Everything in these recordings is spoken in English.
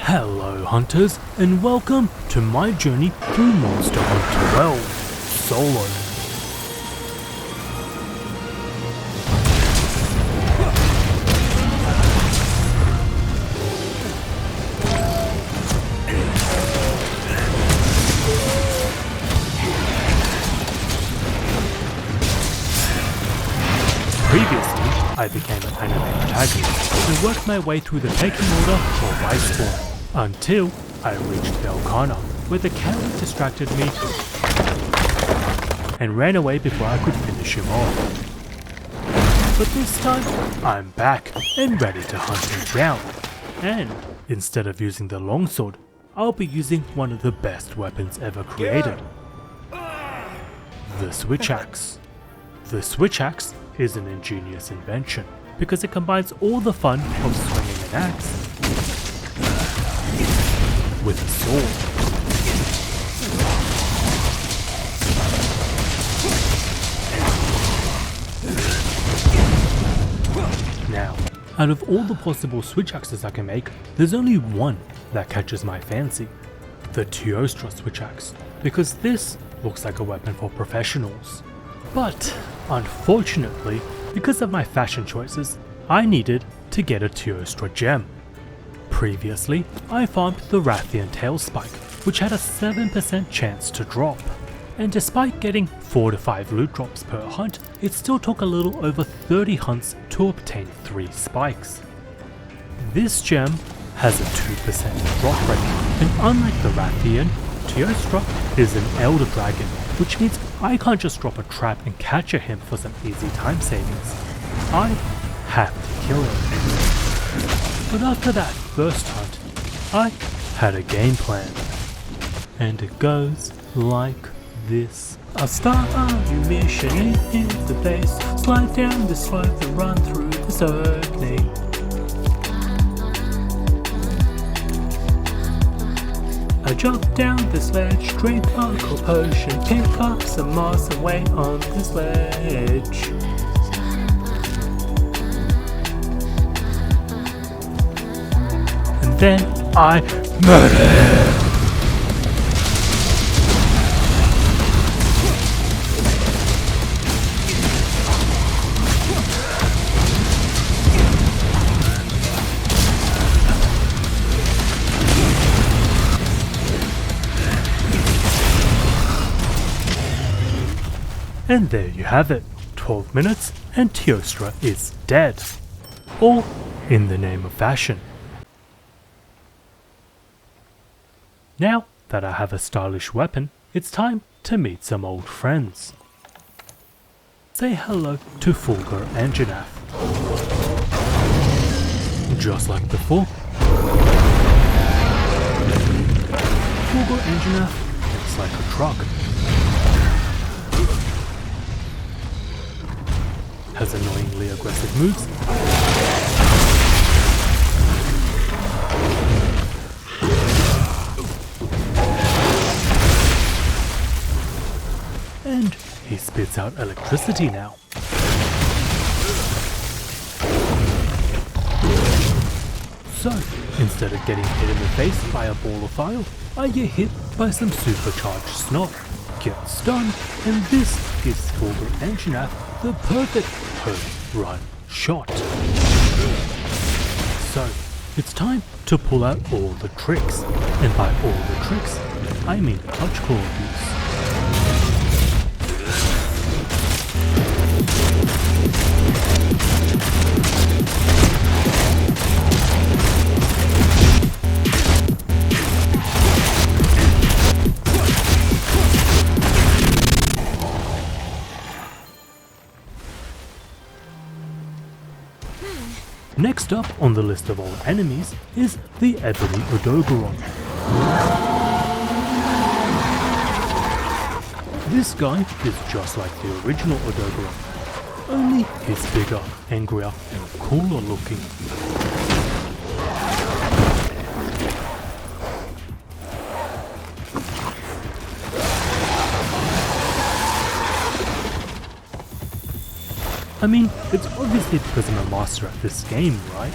Hello hunters, and welcome to my journey through Monster Hunter 12 Solo. Previously, I became an anime protagonist and worked my way through the pecking order for IceBorn, until I reached Velkhana, where the coward distracted me and ran away before I could finish him off. But this time, I'm back and ready to hunt him down, and instead of using the longsword, I'll be using one of the best weapons ever created, the switch axe. The switch axe is an ingenious invention because it combines all the fun of swinging an axe with a sword. Now, out of all the possible switch axes I can make, there's only one that catches my fancy, the Teostra switch axe, because this looks like a weapon for professionals. But unfortunately, because of my fashion choices, I needed to get a Teostra gem. Previously, I farmed the Rathian tail spike, which had a 7% chance to drop, and despite getting 4 to 5 loot drops per hunt, it still took a little over 30 hunts to obtain 3 spikes. This gem has a 2% drop rate, and unlike the Rathian, Teostra is an Elder Dragon, which means I can't just drop a trap and capture him for some easy time savings. I have to kill him. But after that first hunt, I had a game plan. And it goes like this. I'll start a new mission in the base, slide down this slope and run through this opening. I jump down this ledge, drink a cool potion, pick up some moss and wait on this ledge. And then I murder him. And there you have it, 12 minutes and Teostra is dead. All in the name of fashion. Now that I have a stylish weapon, it's time to meet some old friends. Say hello to Fulgur and Janaf. Just like before, Fulgur and Janaf looks like a truck. Has annoyingly aggressive moves. And he spits out electricity now. So, instead of getting hit in the face by a ball of fire, I get hit by some supercharged snot, get stunned, and this gives Fulgur and Janaf the perfect home run shot. So, it's time to pull out all the tricks, and by all the tricks, I mean clutch claw abuse. Next up on the list of old enemies is the Ebony Odogaron. This guy is just like the original Odogaron, only he's bigger, angrier, and cooler looking. I mean, it's obviously because I'm a master at this game, right?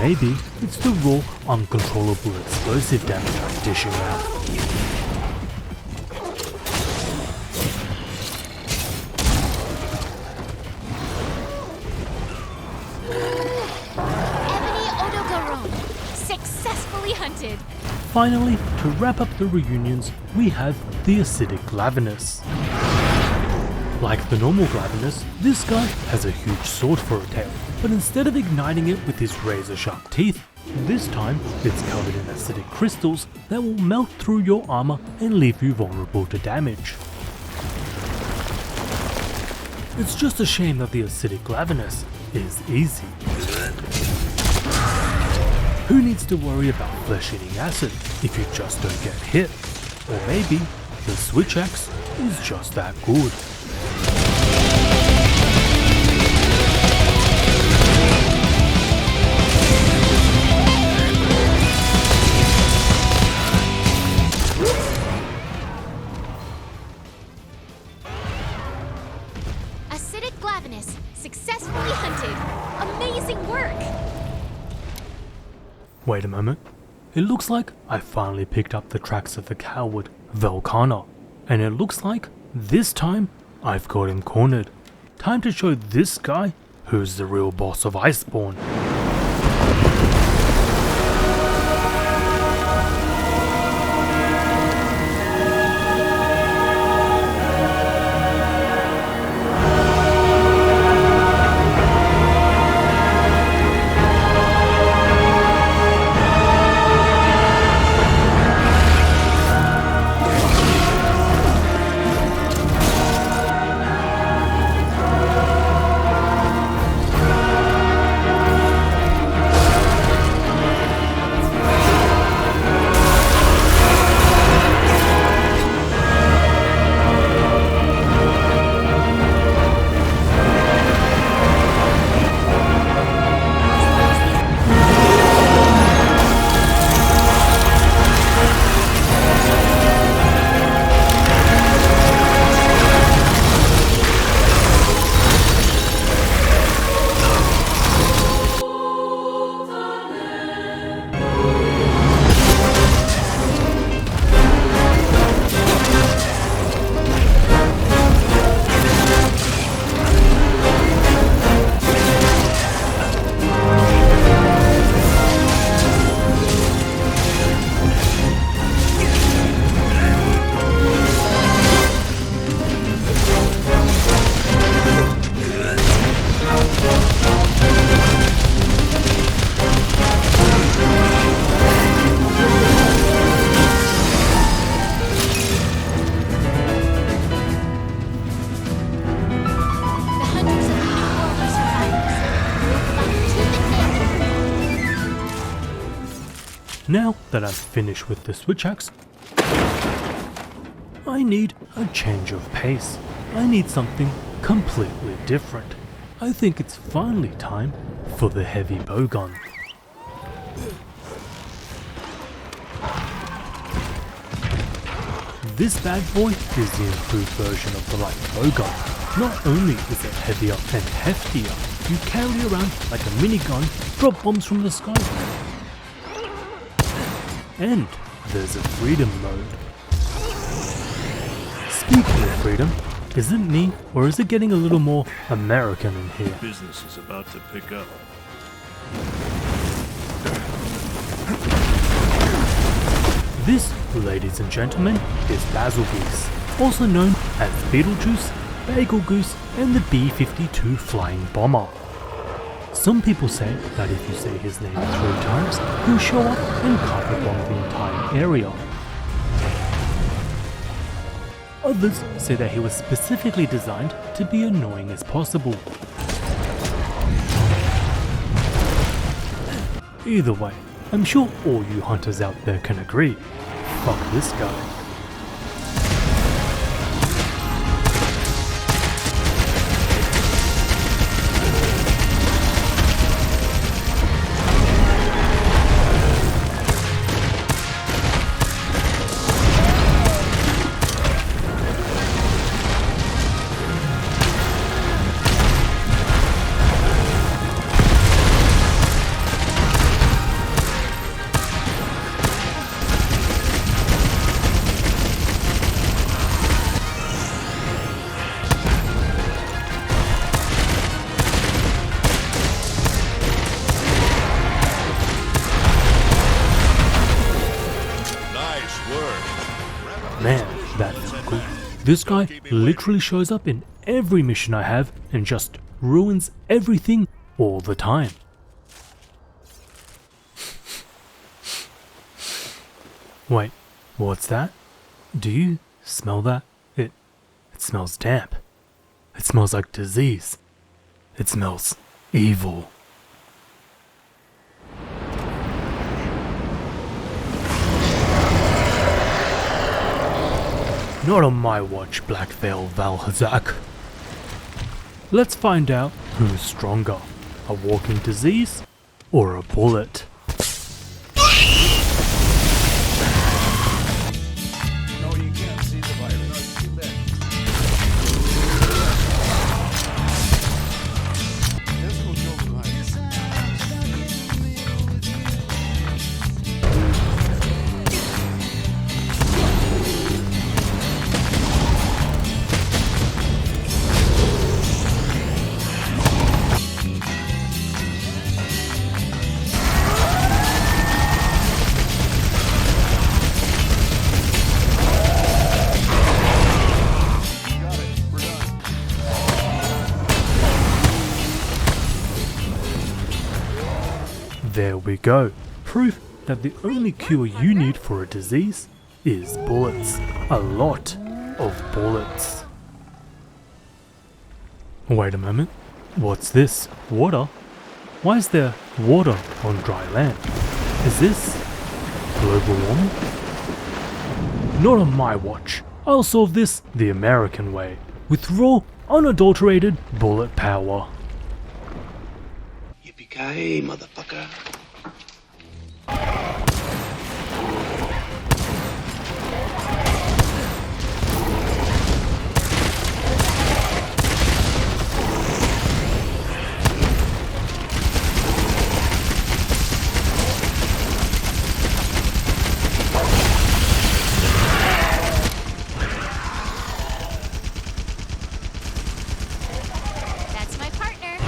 maybe it's the raw, uncontrollable explosive damage I'm dishing out. Hunted. Finally, to wrap up the reunions, we have the acidic Glavenus. Like the normal Glavenus, this guy has a huge sword for a tail, but instead of igniting it with his razor-sharp teeth, this time it's covered in acidic crystals that will melt through your armor and leave you vulnerable to damage. It's just a shame that the acidic Glavenus is easy. Who needs to worry about flesh-eating acid if you just don't get hit? Or maybe the switch axe is just that good. Acidic Glavenus, successfully hunted. Amazing work! Wait a moment. It looks like I finally picked up the tracks of the coward, Velkhana. And it looks like, this time, I've got him cornered. Time to show this guy who's the real boss of IceBorn. Now that I'm finished with the switch axe, I need a change of pace. I need something completely different. I think it's finally time for the heavy bowgun. This bad boy is the improved version of the light bowgun. Not only is it heavier and heftier, you carry around like a minigun, drop bombs from the sky. And there's a freedom mode. Speaking of freedom, is it me or is it getting a little more American in here? Business is about to pick up. This, ladies and gentlemen, is Basil Goose, also known as Beetlejuice, Bagel Goose, and the B-52 Flying Bomber. Some people say that if you say his name 3 times, he'll show up and carpet bomb the entire area. Others say that he was specifically designed to be annoying as possible. Either way, I'm sure all you hunters out there can agree. Fuck this guy. This guy literally shows up in every mission I have and just ruins everything all the time. Wait, what's that? Do you smell that? It smells damp. It smells like disease. It smells evil. Not on my watch, Black Veil Valhazak. Let's find out who's stronger, a walking disease or a bullet. No, you can't see the virus. Too bad. Let's go kill the virus. There we go. Proof that the only cure you need for a disease is bullets. A lot of bullets. Wait a moment. What's this? Water? Why is there water on dry land? Is this global warming? Not on my watch. I'll solve this the American way, with raw, unadulterated bullet power. Yippee-ki-yay, motherfucker. That's my partner.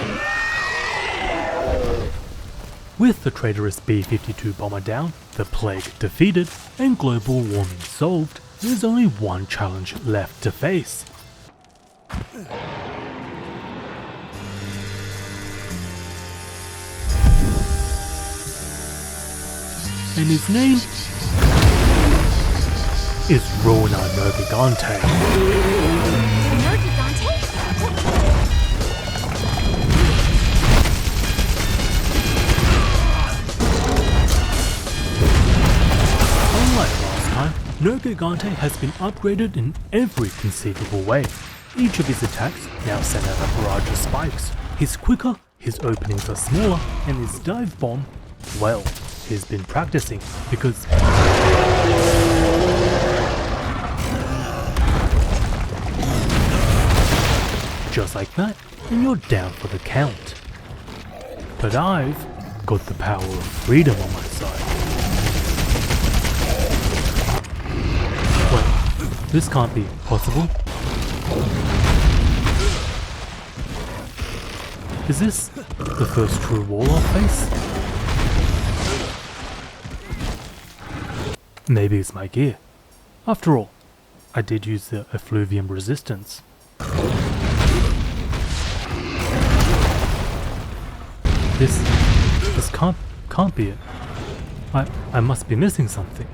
With the traitorous B-52 bomber down, the plague defeated, and global warming solved, there's only one challenge left to face. And his name is Nergigante. Nergigante? Unlike last time, Nergigante has been upgraded in every conceivable way. Each of his attacks now send out a barrage of spikes. He's quicker, his openings are smaller, and his dive bomb, well, he's been practicing because just like that, and you're down for the count. But I've got the power of freedom on my side. Well, this can't be possible. Is this the first true wall I'll face? Maybe it's my gear. After all, I did use the effluvium resistance. This can't be it. I must be missing something.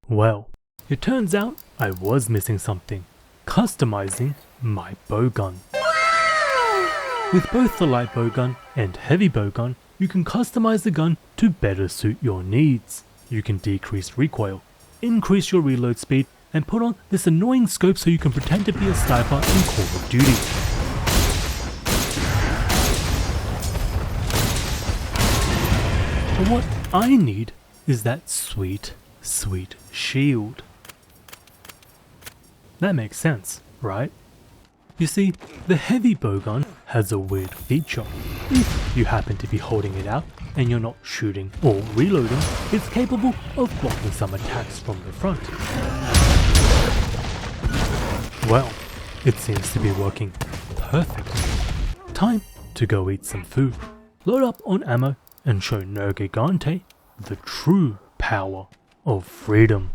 Well, it turns out I was missing something. Customizing my bowgun. With both the light bowgun and heavy bowgun, you can customize the gun to better suit your needs. You can decrease recoil, increase your reload speed, and put on this annoying scope so you can pretend to be a sniper in Call of Duty. But what I need is that sweet, sweet shield. That makes sense, right? You see, the heavy bowgun has a weird feature. If you happen to be holding it out and you're not shooting or reloading, it's capable of blocking some attacks from the front. Well, it seems to be working perfect. Time to go eat some food, load up on ammo, and show Nergigante the true power of freedom.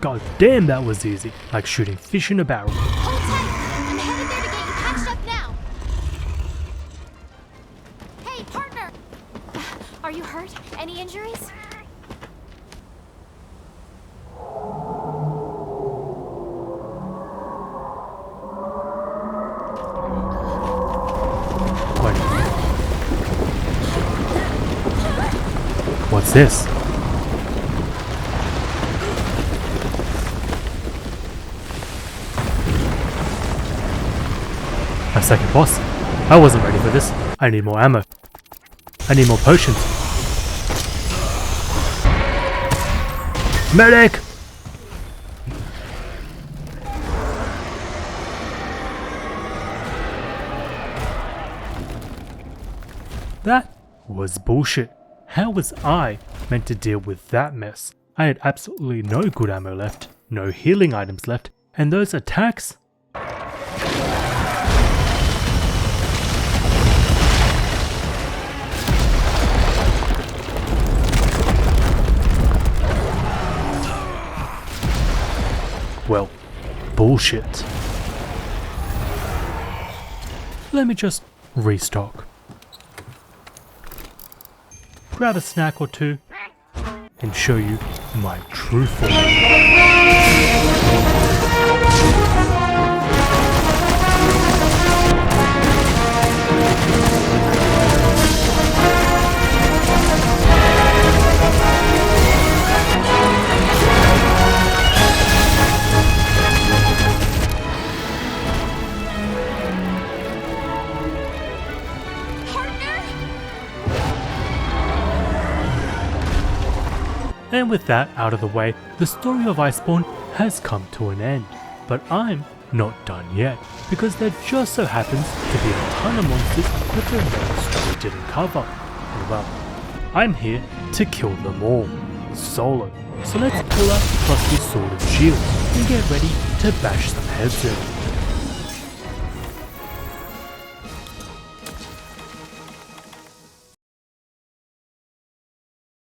God damn, that was easy, like shooting fish in a barrel. Hold tight! I'm headed there to get you patched up now! Hey, partner! Are you hurt? Any injuries? Wait. What's this? A second boss? I wasn't ready for this. I need more ammo. I need more potions. Medic! That was bullshit. How was I meant to deal with that mess? I had absolutely no good ammo left, no healing items left, and those attacks? Well, bullshit. Let me just restock. Grab a snack or two and show you my true form. And with that out of the way, the story of IceBorn has come to an end. But I'm not done yet, because there just so happens to be a ton of monsters that the main story didn't cover. And well, I'm here to kill them all, solo. So let's pull out the trusty sword and shield and get ready to bash some heads in.